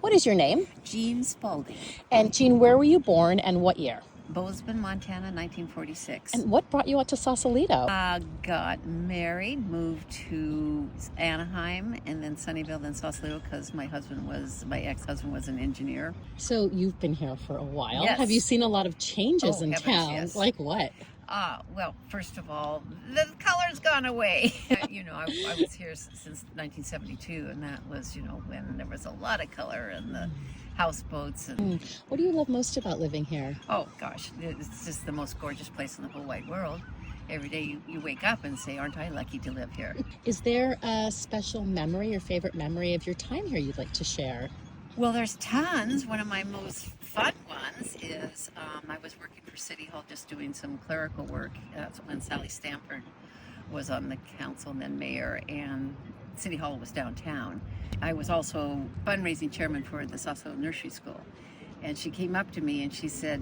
What is your name? Jean Spalding. And Jean, where were you born and what year? Bozeman, Montana, 1946. And what brought you out to Sausalito? Got married, moved to Anaheim, and then Sunnyvale, then Sausalito, because my ex-husband was an engineer. So you've been here for a while. Yes. Have you seen a lot of changes in heavens, town? yes. Like what? Well, first of all, the color's gone away. I was here since 1972, and that was, when there was a lot of color and the houseboats. And What do you love most about living here? oh gosh, it's just the most gorgeous place in the whole wide world. Every day you wake up and say, aren't I lucky to live here? Is there a special memory or favorite memory of your time here you'd like to share? Well, there's tons. One of my most fun ones is I was working for City Hall just doing some clerical work. That's when Sally Stanford was on the council and then mayor, and City Hall was downtown. I was also fundraising chairman for the Sausalito Nursery School. And she came up to me and she said,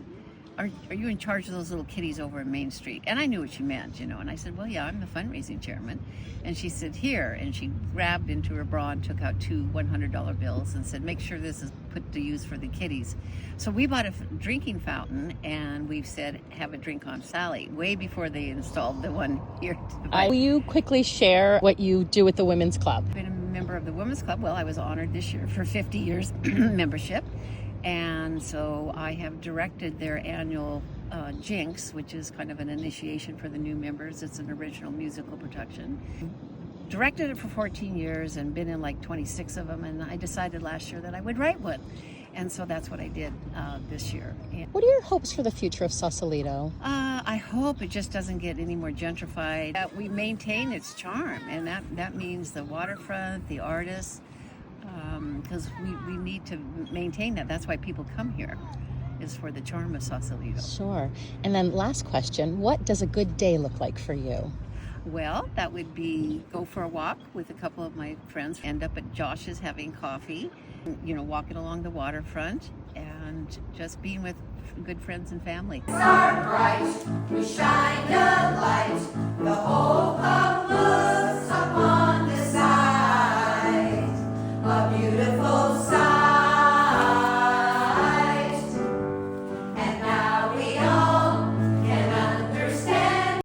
are you in charge of those little kitties over in Main Street? And I knew what she meant, and I said, well, yeah, I'm the fundraising chairman. And she said, here, and she grabbed into her bra and took out two $100 bills and said, make sure this is put to use for the kitties. So we bought a drinking fountain, and we've said, have a drink on Sally, way before they installed the one here. Will you quickly share what you do with the Women's Club? I've been a member of the Women's Club. Well, I was honored this year for 50 years membership. And so I have directed their annual Jinx, which is kind of an initiation for the new members. It's an original musical production. Directed it for 14 years and been in like 26 of them. And I decided last year that I would write one. And so that's what I did this year. What are your hopes for the future of Sausalito? I hope it just doesn't get any more gentrified. That we maintain its charm, and that means the waterfront, the artists, because we need to maintain that. That's why people come here, is for the charm of Sausalito. Sure. And then last question, what does a good day look like for you? Well, that would be go for a walk with a couple of my friends, end up at Josh's having coffee, walking along the waterfront, and just being with good friends and family. Star bright, we shine a light, the hope of looks upon the side.